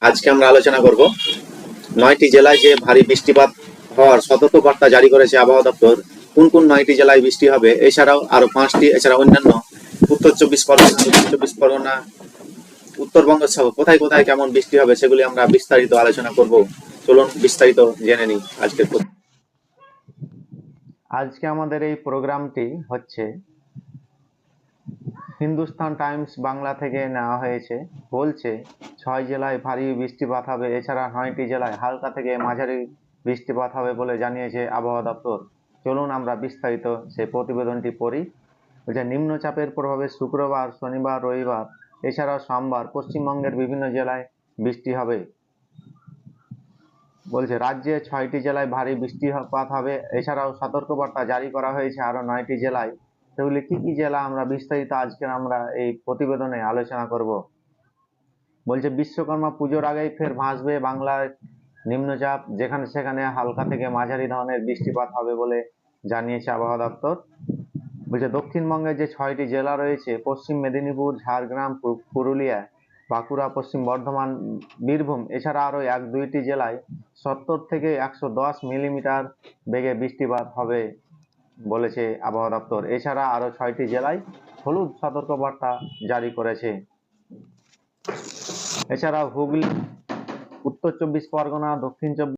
আজকে আমরা আলোচনা করব ৯টি জেলায় যে ভারী বৃষ্টিপাত হওয়ার সতর্কবার্তা জারি করেছে আবহাওয়া দপ্তর। কোন কোন ৯টি জেলায় বৃষ্টি হবে, এছাড়াও আরো ৫টি, এছাড়া অন্যান্য উত্তর চব্বিশ পরগনা, দক্ষিণ চব্বিশ পরগনা, উত্তরবঙ্গ সহ কোথায় কোথায় কেমন বৃষ্টি হবে সেগুলি আমরা বিস্তারিত আলোচনা করব। চলুন বিস্তারিত জেনে নিই আজকের আজকে আমাদের এই প্রোগ্রামটি হচ্ছে হিন্দুস্তান টাইমস বাংলা থেকে নেওয়া হয়েছে। বলছে ৬ জেলায় ভারী বৃষ্টিপাত হবে, এছাড়া ৯টি জেলায় হালকা থেকে মাঝারি বৃষ্টিপাত হবে বলে জানিয়েছে আবহাওয়া দপ্তর। চলুন আমরা বিস্তারিত সেই প্রতিবেদনটি পড়ি। বলছে নিম্নচাপের প্রভাবে শুক্রবার, শনিবার, রবিবার, এছাড়াও সোমবার পশ্চিমবঙ্গের বিভিন্ন জেলায় বৃষ্টি হবে। বলছে রাজ্যে ৬টি জেলায় ভারী বৃষ্টিপাত হবে, এছাড়াও সতর্কবার্তা জারি করা হয়েছে আরো ৯টি জেলায়। সেগুলি কি কি জেলা আমরা বিস্তারিত আজকে আমরা এই প্রতিবেদনে আলোচনা করব। বলছে বিশ্বকর্মা পুজোর আগেই ফের ভাসবে বাংলায় নিম্নচাপ, যেখানে সেখানে হালকা থেকে মাঝারি ধরনের বৃষ্টিপাত হবে বলে জানিয়েছে আবহাওয়া দপ্তর। বলছে দক্ষিণবঙ্গে যে ৬টি জেলা রয়েছে, পশ্চিম মেদিনীপুর, ঝাড়গ্রাম, পুরুলিয়া, বাঁকুড়া, পশ্চিম বর্ধমান, বীরভূম, এছাড়া আরো ১-২টি জেলায় ৭০ থেকে ১১০ মিলিমিটার বেগে বৃষ্টিপাত হবে বলেছে আবহাওয়া দপ্তর। এছাড়া আরো ৬টি জেলায় হলুদ সতর্কবার্তা জারি করেছে। এছাড়া হুগলি, উত্তর চব্বিশ পরগনা, দক্ষিণ চব্বিশ